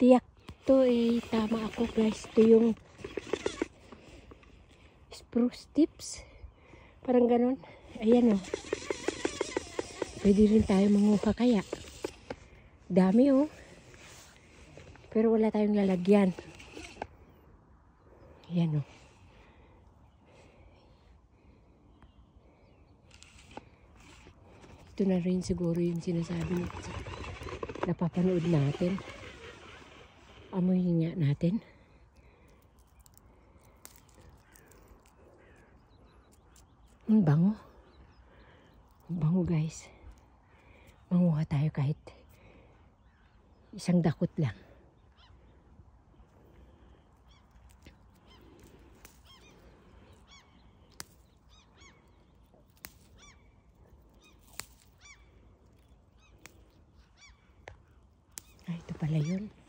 Tiyak to eh, tama ako guys. Ito yung spruce tips. Parang ganon. Ayan o. Pwede rin tayo manguha kaya. Dami o. Pero wala tayong lalagyan. Ayan o. Ito na rin siguro yung sinasabi napapanood natin. Amoyin nga natin. Ang bango. Ang bango guys. Manguha tayo kahit isang dakot lang. Ay, ito pala yun.